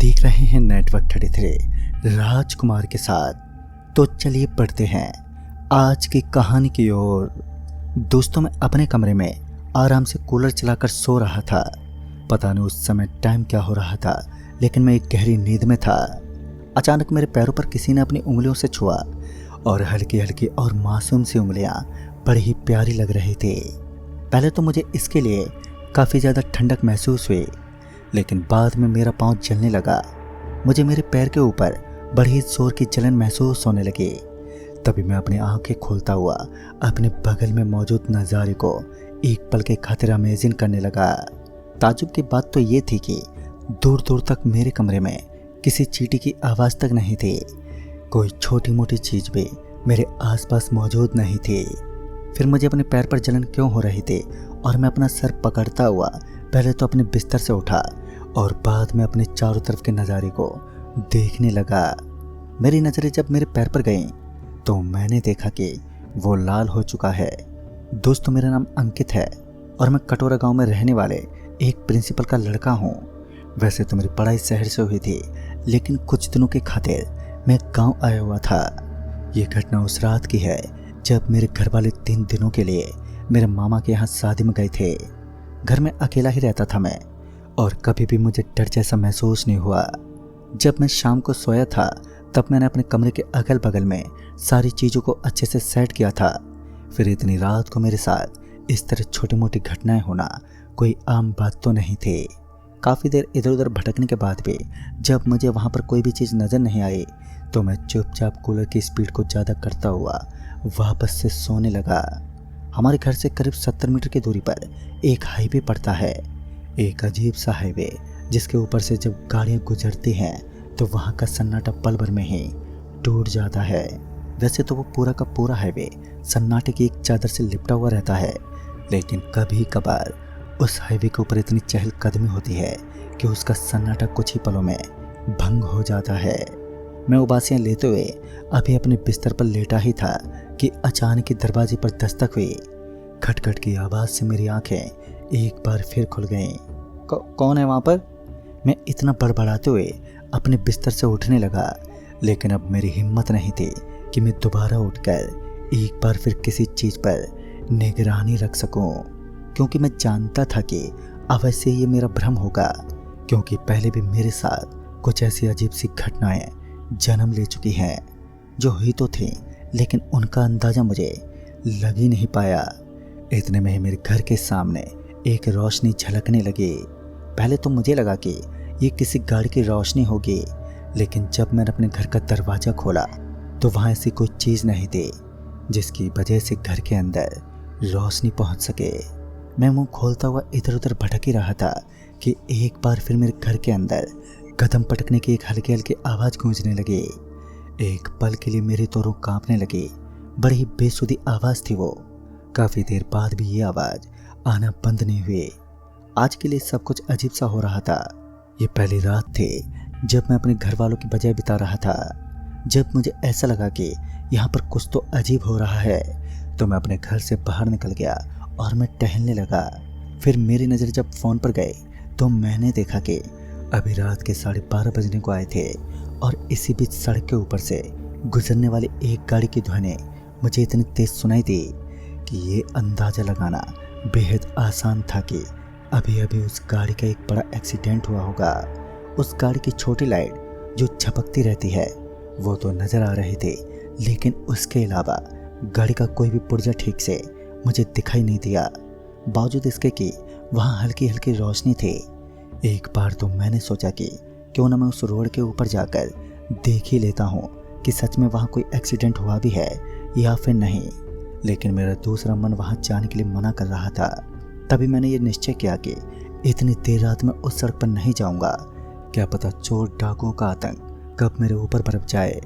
देख रहे हैं नेटवर्क 33 राजकुमार के साथ। तो चलिए पढ़ते हैं आज की कहानी की ओर। दोस्तों, मैं अपने कमरे में आराम से कूलर चलाकर सो रहा था। पता नहीं उस समय टाइम क्या हो रहा था, लेकिन मैं एक गहरी नींद में था। अचानक मेरे पैरों पर किसी ने अपनी उंगलियों से छुआ और हल्की हल्की और मासूम सी उंगलियां बड़ी ही प्यारी लग रही थी। पहले तो मुझे इसके लिए काफ़ी ज़्यादा ठंडक महसूस हुई, लेकिन बाद में मेरा पाँव जलने लगा। मुझे मेरे पैर के ऊपर बड़ी जोर की जलन महसूस होने लगी। तभी मैं अपनी आंखें खोलता हुआ अपने बगल में मौजूद नज़ारे को एक पल के खातिर अमेजिंग करने लगा। ताज्जुब की बात तो ये थी कि दूर दूर तक मेरे कमरे में किसी चींटी की आवाज़ तक नहीं थी। कोई छोटी मोटी चीज़ भी मेरे आसपास मौजूद नहीं थी। फिर मुझे अपने पैर पर जलन क्यों हो रही थी और मैं अपना सर पकड़ता हुआ पहले तो अपने बिस्तर से उठा और बाद में अपने चारों तरफ के नज़ारे को देखने लगा। मेरी नज़रें जब मेरे पैर पर गईं तो मैंने देखा कि वो लाल हो चुका है। दोस्तों, मेरा नाम अंकित है और मैं कटोरा गांव में रहने वाले एक प्रिंसिपल का लड़का हूँ। वैसे तो मेरी पढ़ाई शहर से हुई थी, लेकिन कुछ दिनों के खातिर मैं गांव आया हुआ था। ये घटना उस रात की है जब मेरे घर वाले 3 दिनों के लिए मेरे मामा के यहाँ शादी में गए थे। घर में अकेला ही रहता था मैं, और कभी भी मुझे डर जैसा महसूस नहीं हुआ। जब मैं शाम को सोया था तब मैंने अपने कमरे के अगल बगल में सारी चीज़ों को अच्छे से सेट किया था। फिर इतनी रात को मेरे साथ इस तरह छोटी मोटी घटनाएं होना कोई आम बात तो नहीं थी। काफ़ी देर इधर उधर भटकने के बाद भी जब मुझे वहाँ पर कोई भी चीज़ नज़र नहीं आई तो मैं चुपचाप कूलर की स्पीड को ज़्यादा करता हुआ वापस से सोने लगा। हमारे घर से करीब 70 मीटर की दूरी पर एक हाईवे पड़ता है, एक अजीब सा हाईवे जिसके ऊपर से जब गाड़ियाँ गुजरती हैं तो वहाँ का सन्नाटा पल भर में ही टूट जाता है। वैसे तो वो पूरा का पूरा हाईवे सन्नाटे की एक चादर से लिपटा हुआ रहता है, लेकिन कभी कभार उस हाईवे के ऊपर इतनी चहलकदमी होती है कि उसका सन्नाटा कुछ ही पलों में भंग हो जाता है। मैं उबासियाँ लेते हुए अभी अपने बिस्तर पर लेटा ही था कि अचानक ही दरवाजे पर दस्तक हुई। खटखट की आवाज़ से मेरी आंखें एक बार फिर खुल गईं। कौन है वहाँ पर? मैं इतना बड़बड़ाते हुए अपने बिस्तर से उठने लगा, लेकिन अब मेरी हिम्मत नहीं थी कि मैं दोबारा उठकर एक बार फिर किसी चीज़ पर निगरानी रख सकूं, क्योंकि मैं जानता था कि अवश्य ये मेरा भ्रम होगा, क्योंकि पहले भी मेरे साथ कुछ ऐसी अजीब सी घटनाएं जन्म ले चुकी हैं जो हुई तो थी, लेकिन उनका अंदाज़ा मुझे लग ही नहीं पाया। इतने में ही मेरे घर के सामने एक रोशनी झलकने लगी। पहले तो मुझे लगा कि ये किसी गाड़ी की रोशनी होगी, लेकिन जब मैंने अपने घर का दरवाज़ा खोला तो वहाँ ऐसी कोई चीज़ नहीं थी जिसकी वजह से घर के अंदर रोशनी पहुँच सके। मैं मुंह खोलता हुआ इधर उधर भटक ही रहा था कि एक बार फिर मेरे घर के अंदर कदम पटकने की एक हल्की हल्की आवाज़ गूंजने लगी। एक पल के लिए मेरी तो रूह कांपने लगी। बड़ी ही बेसुधी आवाज़ थी वो। काफ़ी देर बाद भी ये आवाज़ आना बंद नहीं हुई। आज के लिए सब कुछ अजीब सा हो रहा था। ये पहली रात थी जब मैं अपने घर वालों की बजाय बिता रहा था। जब मुझे ऐसा लगा कि यहाँ पर कुछ तो अजीब हो रहा है तो मैं अपने घर से बाहर निकल गया और मैं टहलने लगा। फिर मेरी नज़र जब फ़ोन पर गई तो मैंने देखा कि अभी रात के 12:30 बजने को आए थे, और इसी बीच सड़क के ऊपर से गुजरने वाली एक गाड़ी की ध्वनि मुझे इतनी तेज़ सुनाई दी कि ये अंदाज़ा लगाना बेहद आसान था कि अभी अभी उस गाड़ी का एक बड़ा एक्सीडेंट हुआ होगा। उस गाड़ी की छोटी लाइट जो झपकती रहती है वो तो नज़र आ रही थी, लेकिन उसके अलावा गाड़ी का कोई भी पुर्जा ठीक से मुझे दिखाई नहीं दिया। बावजूद इसके कि वहाँ हल्की हल्की रोशनी थी। एक बार तो मैंने सोचा कि क्यों ना मैं उस रोड के ऊपर जाकर देख ही लेता हूँ कि सच में वहाँ कोई एक्सीडेंट हुआ भी है या फिर नहीं, लेकिन मेरा दूसरा मन वहाँ जाने के लिए मना कर रहा था। तभी मैंने ये निश्चय किया कि इतनी देर रात में उस सड़क पर नहीं जाऊँगा। क्या पता चोर डाकुओं का आतंक कब मेरे ऊपर बरप जाए।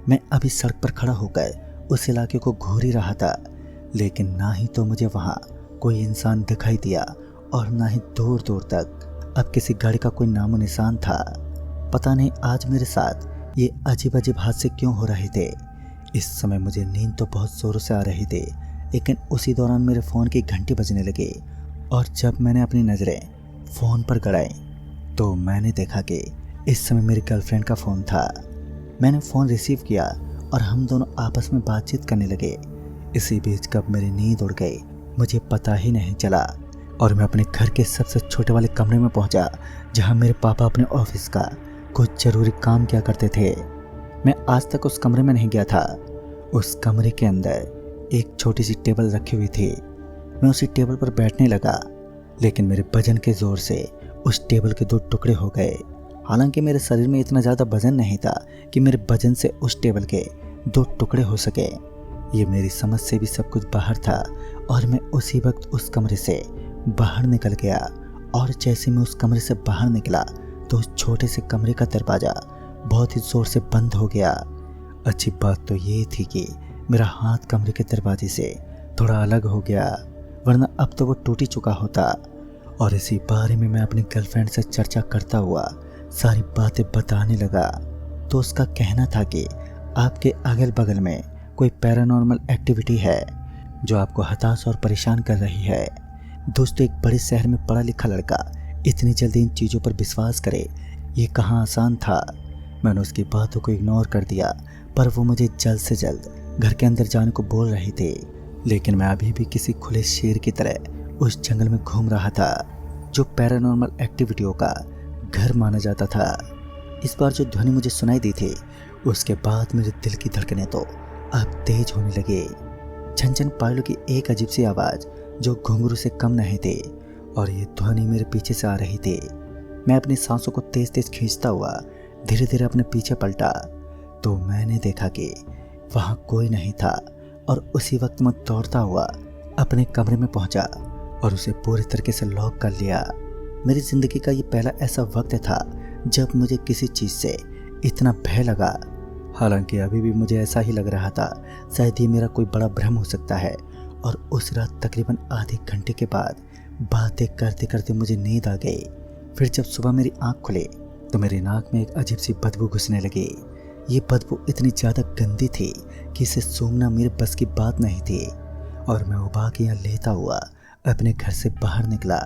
मैं अभी सड़क पर खड़ा होकर उस इलाके को घूर ही रहा था, लेकिन ना ही तो मुझे वहाँ कोई इंसान दिखाई दिया और ना ही दूर दूर तक अब किसी गाड़ी का कोई नामो निशान था। पता नहीं आज मेरे साथ ये अजीब अजीब हादसे क्यों हो रहे थे। इस समय मुझे नींद तो बहुत ज़ोरों से आ रही थी, लेकिन उसी दौरान मेरे फ़ोन की घंटी बजने लगी, और जब मैंने अपनी नज़रें फ़ोन पर गड़ाई तो मैंने देखा कि इस समय मेरी गर्लफ्रेंड का फ़ोन था। मैंने फ़ोन रिसीव किया और हम दोनों आपस में बातचीत करने लगे। इसी बीच कब मेरी नींद उड़ गई मुझे पता ही नहीं चला और मैं अपने घर के सबसे छोटे वाले कमरे में पहुंचा, जहां मेरे पापा अपने ऑफिस का कुछ ज़रूरी काम किया करते थे। मैं आज तक उस कमरे में नहीं गया था। उस कमरे के अंदर एक छोटी सी टेबल रखी हुई थी। मैं उसी टेबल पर बैठने लगा, लेकिन मेरे वजन के ज़ोर से उस टेबल के 2 टुकड़े हो गए। हालांकि मेरे शरीर में इतना ज़्यादा वजन नहीं था कि मेरे वजन से उस टेबल के 2 टुकड़े हो सके। ये मेरी समझ से भी सब कुछ बाहर था और मैं उसी वक्त उस कमरे से बाहर निकल गया। और जैसे मैं उस कमरे से बाहर निकला तो उस छोटे से कमरे का दरवाज़ा बहुत ही ज़ोर से बंद हो गया। अच्छी बात तो ये थी कि मेरा हाथ कमरे के दरवाजे से थोड़ा अलग हो गया, वरना अब तो वो टूट ही चुका होता। और इसी बारे में मैं अपनी गर्लफ्रेंड से चर्चा करता हुआ सारी बातें बताने लगा। तो उसका कहना था कि आपके अगल बगल में कोई पैरानॉर्मल एक्टिविटी है जो आपको हताश और परेशान कर रही है। दोस्तों, एक बड़े शहर में पढ़ा लिखा लड़का इतनी जल्दी इन चीज़ों पर विश्वास करे, ये कहाँ आसान था। मैंने उसकी बातों को इग्नोर कर दिया, पर वो मुझे जल्द से जल्द घर के अंदर जाने को बोल रही थी। लेकिन मैं अभी भी किसी खुले शेर की तरह उस जंगल में घूम रहा था जो पैरानॉर्मल एक्टिविटियों का घर माना जाता था। इस बार जो ध्वनि मुझे सुनाई दी थी, उसके बाद मेरे दिल की धड़कनें तो अब तेज होने लगे। झनझन पायलों की एक अजीब सी आवाज़ जो घुंघरू से कम नहीं थी, और ये ध्वनि मेरे पीछे से आ रही थी। मैं अपनी सांसों को तेज तेज खींचता हुआ धीरे धीरे अपने पीछे पलटा तो मैंने देखा कि वहाँ कोई नहीं था। और उसी वक्त मैं दौड़ता हुआ अपने कमरे में पहुँचा और उसे पूरी तरीके से लॉक कर लिया। मेरी ज़िंदगी का ये पहला ऐसा वक्त था जब मुझे किसी चीज़ से इतना भय लगा। हालांकि अभी भी मुझे ऐसा ही लग रहा था, शायद ये मेरा कोई बड़ा भ्रम हो सकता है। और उस रात तकरीबन आधे घंटे के बाद बातें करते करते मुझे नींद आ गई। फिर जब सुबह मेरी आँख खुली तो मेरी नाक में एक अजीब सी बदबू घुसने लगी। ये बदबू इतनी ज़्यादा गंदी थी कि इसे सूंघना मेरे बस की बात नहीं थी। और मैं उबाकियाँ लेता हुआ अपने घर से बाहर निकला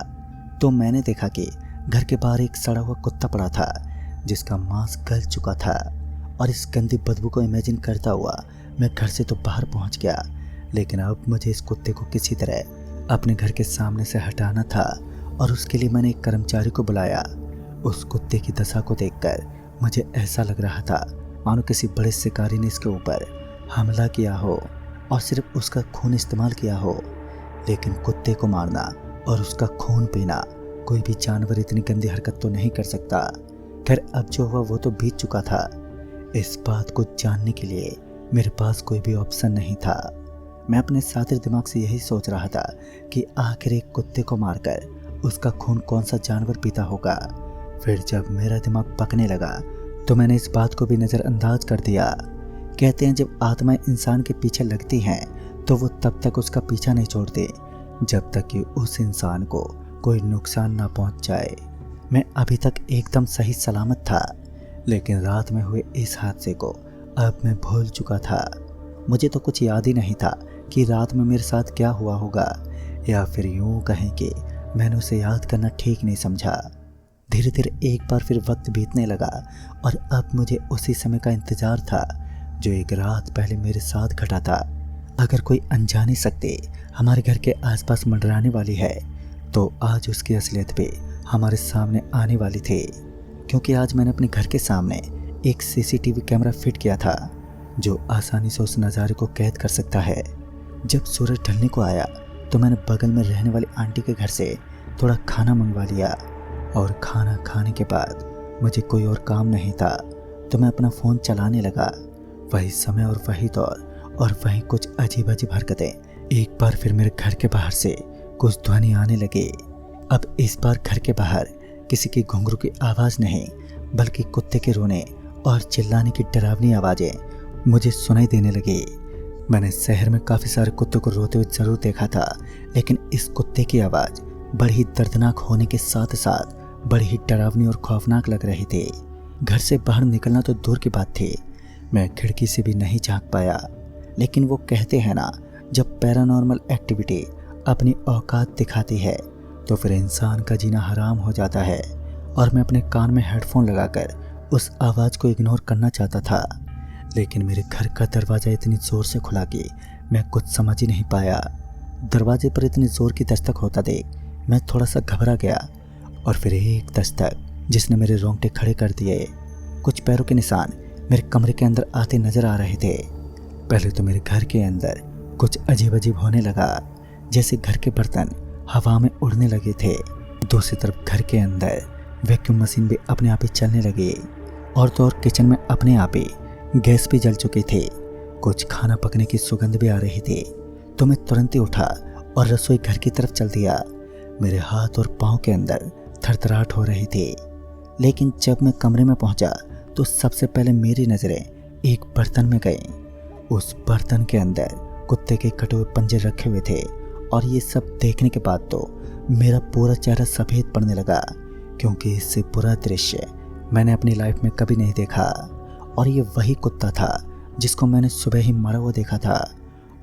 तो मैंने देखा कि घर के बाहर एक सड़ा हुआ कुत्ता पड़ा था जिसका मांस गल चुका था। और इस गंदी बदबू को इमेजिन करता हुआ मैं घर से तो बाहर पहुंच गया, लेकिन अब मुझे इस कुत्ते को किसी तरह अपने घर के सामने से हटाना था। और उसके लिए मैंने एक कर्मचारी को बुलाया। उस कुत्ते की दशा को देखकर मुझे ऐसा लग रहा था मानो किसी बड़े शिकारी ने इसके ऊपर हमला किया हो और सिर्फ उसका खून इस्तेमाल किया हो। लेकिन कुत्ते को मारना और उसका खून पीना, कोई भी जानवर इतनी गंदी हरकत तो नहीं कर सकता। खैर, अब जो हुआ वो तो बीत चुका था। इस बात को जानने के लिए मेरे पास कोई भी ऑप्शन नहीं था। मैं अपने सातिर दिमाग से यही सोच रहा था कि आखिर एक कुत्ते को मारकर उसका खून कौन सा जानवर पीता होगा। फिर जब मेरा दिमाग पकने लगा तो मैंने इस बात को भी नज़रअंदाज कर दिया। कहते हैं जब आत्माएं इंसान के पीछे लगती हैं तो वो तब तक उसका पीछा नहीं छोड़ते जब तक कि उस इंसान को कोई नुकसान ना पहुंच जाए। मैं अभी तक एकदम सही सलामत था, लेकिन रात में हुए इस हादसे को अब मैं भूल चुका था। मुझे तो कुछ याद ही नहीं था कि रात में मेरे साथ क्या हुआ होगा, या फिर यूं कहें कि मैंने उसे याद करना ठीक नहीं समझा। धीरे धीरे एक बार फिर वक्त बीतने लगा और अब मुझे उसी समय का इंतज़ार था जो एक रात पहले मेरे साथ घटा था। अगर कोई अनजानी शक्ति हमारे घर के आसपास मंडराने वाली है तो आज उसकी असलियत भी हमारे सामने आने वाली थी, क्योंकि आज मैंने अपने घर के सामने एक सीसीटीवी कैमरा फिट किया था जो आसानी से उस नज़ारे को कैद कर सकता है। जब सूरज ढलने को आया तो मैंने बगल में रहने वाली आंटी के घर से थोड़ा खाना मंगवा लिया और खाना खाने के बाद मुझे कोई और काम नहीं था तो मैं अपना फ़ोन चलाने लगा। वही समय और वही दौर और वही कुछ अजीब अजीब हरकतें। एक बार फिर मेरे घर के बाहर से कुछ ध्वनि आने लगी। अब इस बार घर के बाहर किसी की घुंघरू की आवाज़ नहीं, बल्कि कुत्ते के रोने और चिल्लाने की डरावनी आवाज़ें मुझे सुनाई देने लगी। मैंने शहर में काफ़ी सारे कुत्तों को रोते हुए ज़रूर देखा था, लेकिन इस कुत्ते की आवाज़ बड़ी ही दर्दनाक होने के साथ साथ बड़ी ही डरावनी और खौफनाक लग रही थी। घर से बाहर निकलना तो दूर की बात थी, मैं खिड़की से भी नहीं झांक पाया। लेकिन वो कहते हैं ना, जब पैरानॉर्मल एक्टिविटी अपनी औकात दिखाती है तो फिर इंसान का जीना हराम हो जाता है। और मैं अपने कान में हेडफोन लगाकर उस आवाज़ को इग्नोर करना चाहता था, लेकिन मेरे घर का दरवाज़ा इतनी ज़ोर से खुला कि मैं कुछ समझ ही नहीं पाया। दरवाजे पर इतनी ज़ोर की दस्तक होता देख मैं थोड़ा सा घबरा गया, और फिर एक दस्तक जिसने मेरे रोंगटे खड़े कर दिए। कुछ पैरों के निशान मेरे कमरे के अंदर आते नजर आ रहे थे। पहले तो मेरे घर के अंदर कुछ अजीब अजीब होने लगा, जैसे घर के बर्तन हवा में उड़ने लगे थे। दूसरी तरफ घर के अंदर वैक्यूम मशीन भी अपने आप ही चलने लगी, और तो और किचन में अपने आप ही गैस भी जल चुके थे। कुछ खाना पकने की सुगंध भी आ रही थी। तो मैं तुरंत ही उठा और रसोई घर की तरफ चल दिया। मेरे हाथ और पाँव के अंदर थरथराहट हो रही थी। लेकिन जब मैं कमरे में पहुंचा तो सबसे पहले मेरी नज़रें एक बर्तन में गईं। उस बर्तन के अंदर कुत्ते के कटे हुए पंजे रखे हुए थे, और ये सब देखने के बाद तो मेरा पूरा चेहरा सफ़ेद पड़ने लगा, क्योंकि इससे बुरा दृश्य मैंने अपनी लाइफ में कभी नहीं देखा। और ये वही कुत्ता था जिसको मैंने सुबह ही मरा हुआ देखा था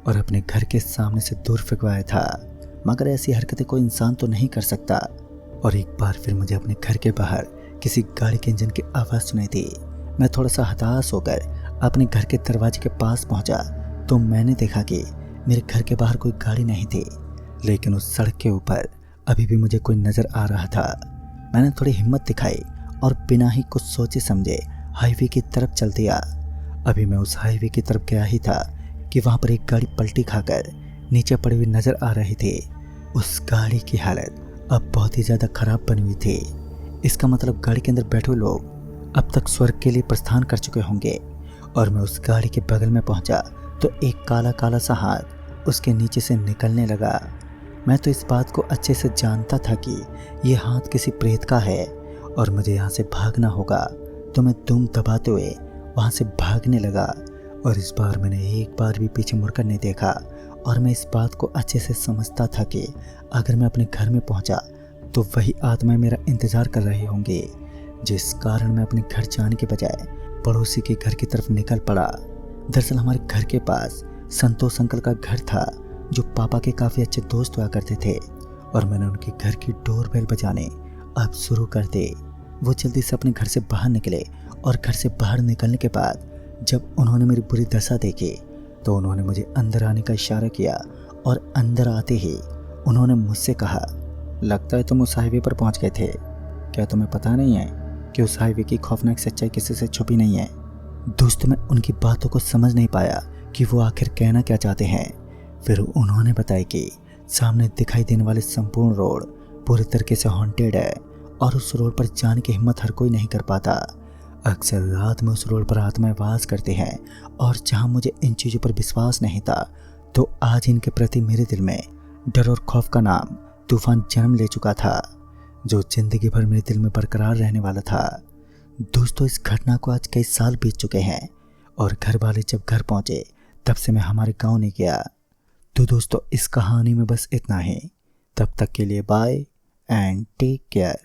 और अपने घर के सामने से दूर फेंकवाया था। मगर ऐसी हरकतें कोई इंसान तो नहीं कर सकता। और एक बार फिर मुझे अपने घर के बाहर किसी गाड़ी के इंजन की आवाज़ सुनाई दी। मैं थोड़ा सा हताश होकर अपने घर के दरवाजे के पास पहुंचा तो मैंने देखा कि मेरे घर के बाहर कोई गाड़ी नहीं थी, लेकिन उस सड़क के ऊपर अभी भी मुझे कोई नज़र आ रहा था। मैंने थोड़ी हिम्मत दिखाई और बिना ही कुछ सोचे समझे हाईवे की तरफ चल दिया। अभी मैं उस हाईवे की तरफ गया ही था कि वहाँ पर एक गाड़ी पलटी खाकर नीचे पड़ी हुई नज़र आ रही थी। उस गाड़ी की हालत अब बहुत ही ज़्यादा ख़राब बनी हुई थी। इसका मतलब गाड़ी के अंदर बैठे हुए लोग अब तक स्वर्ग के लिए प्रस्थान कर चुके होंगे। और मैं उस गाड़ी के बगल में पहुंचा तो एक काला काला सा हाथ उसके नीचे से निकलने लगा। मैं तो इस बात को अच्छे से जानता था कि ये हाथ किसी प्रेत का है और मुझे यहाँ से भागना होगा। तो मैं दुम दबाते हुए वहाँ से भागने लगा, और इस बार मैंने एक बार भी पीछे मुड़कर नहीं देखा। और मैं इस बात को अच्छे से समझता था कि अगर मैं अपने घर में पहुंचा तो वही आत्माएं मेरा इंतज़ार कर रही होंगी, जिस कारण मैं अपने घर जाने के बजाय पड़ोसी के घर की तरफ निकल पड़ा। दरअसल हमारे घर के पास संतोष अंकल का घर था, जो पापा के काफ़ी अच्छे दोस्त हुआ करते थे, और मैंने उनके घर की डोरबेल बजाने अब शुरू कर दी। वो जल्दी से अपने घर से बाहर निकले, और घर से बाहर निकलने के बाद जब उन्होंने मेरी बुरी दशा देखी तो उन्होंने मुझे अंदर आने का इशारा किया, और अंदर आते ही उन्होंने मुझसे कहा, लगता है तुम उस हाईवे पर पहुंच गए थे। क्या तुम्हें पता नहीं है कि उस हाईवे की खौफनाक सच्चाई किसी से छुपी नहीं है? दोस्तों, मैं उनकी बातों को समझ नहीं पाया कि वो आखिर कहना क्या चाहते हैं। फिर उन्होंने बताया कि सामने दिखाई देने वाले संपूर्ण रोड पूरी तरीके से हॉन्टेड है, और उस रोड पर जाने की हिम्मत हर कोई नहीं कर पाता। अक्सर रात में उस रोड पर आत्माएं वास करते हैं, और जहां मुझे इन चीज़ों पर विश्वास नहीं था, तो आज इनके प्रति मेरे दिल में डर और खौफ का नाम तूफान जन्म ले चुका था, जो जिंदगी भर मेरे दिल में बरकरार रहने वाला था। दोस्तों, इस घटना को आज कई साल बीत चुके हैं, और घर वाले जब घर पहुंचे तब से मैं हमारे गांव नहीं गया। तो दोस्तों, इस कहानी में बस इतना ही। तब तक के लिए बाय एंड टेक केयर।